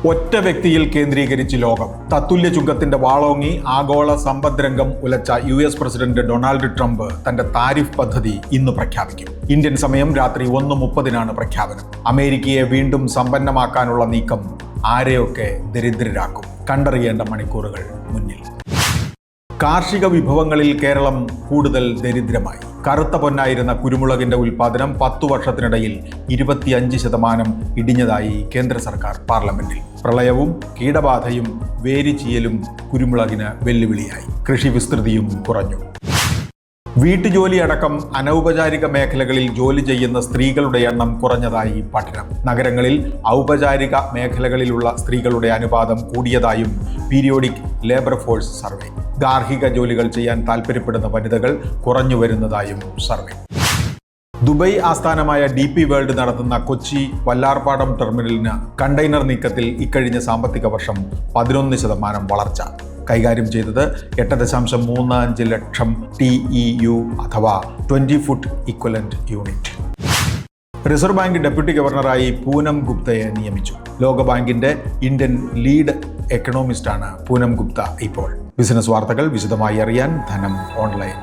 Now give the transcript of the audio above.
ഒറ്റ വ്യക്തിയിൽ കേന്ദ്രീകരിച്ച് ലോകം. തത്തുല്യ ചുങ്കത്തിന്റെ വാളോങ്ങി ആഗോള സമ്പദ്രംഗം ഉലച്ച US പ്രസിഡന്റ് ഡൊണാൾഡ് ട്രംപ് തന്റെ താരിഫ് പദ്ധതി ഇന്ന് പ്രഖ്യാപിക്കും. ഇന്ത്യൻ സമയം രാത്രി 1:30 പ്രഖ്യാപനം. അമേരിക്കയെ വീണ്ടും സമ്പന്നമാക്കാനുള്ള നീക്കം ആരെയൊക്കെ ദരിദ്രരാക്കും? കണ്ടറിയേണ്ട മണിക്കൂറുകൾ മുന്നിൽ. കാർഷിക വിഭവങ്ങളിൽ കേരളം കൂടുതൽ ദരിദ്രമായി. കറുത്ത പൊന്നായിരുന്ന കുരുമുളകിന്റെ ഉൽപ്പാദനം 10 വർഷത്തിനിടയിൽ 25% ഇടിഞ്ഞതായി കേന്ദ്ര സർക്കാർ പാർലമെന്റിൽ. പ്രളയവും കീടബാധയും വേരിചീയലും കുരുമുളകിന് വെല്ലുവിളിയായി. കൃഷി വിസ്തൃതിയും കുറഞ്ഞു. വീട്ടുജോലി അടക്കം അനൗപചാരിക മേഖലകളിൽ ജോലി ചെയ്യുന്ന സ്ത്രീകളുടെ എണ്ണം കുറഞ്ഞതായി പഠനം. നഗരങ്ങളിൽ ഔപചാരിക മേഖലകളിലുള്ള സ്ത്രീകളുടെ അനുപാതം കൂടിയതായും പീരിയോഡിക് ലേബർ ഫോഴ്സ് സർവേ. ഗാർഹിക ജോലികൾ ചെയ്യാൻ താൽപ്പര്യപ്പെടുന്ന വനിതകൾ കുറഞ്ഞു വരുന്നതായും സർവേ. ദുബൈ ആസ്ഥാനമായ DP വേൾഡ് നടത്തുന്ന കൊച്ചി വല്ലാർപാടം ടെർമിനലിന് കണ്ടെയ്നർ നീക്കത്തിൽ ഇക്കഴിഞ്ഞ സാമ്പത്തിക വർഷം 11% വളർച്ച. കൈകാര്യം ചെയ്തത് 8.35 ലക്ഷം TEU അഥവാ 20 foot equivalent unit. Reserve bank deputy ഗവർണറായി പൂനം ഗുപ്തയെ നിയമിച്ചു. ലോകബാങ്കിന്റെ ഇന്ത്യൻ ലീഡ് എക്കണോമിസ്റ്റാണ് പൂനം ഗുപ്ത ഇപ്പോൾ. ബിസിനസ് വാർത്തകൾ വിശദമായി അറിയാൻ ധനം ഓൺലൈൻ.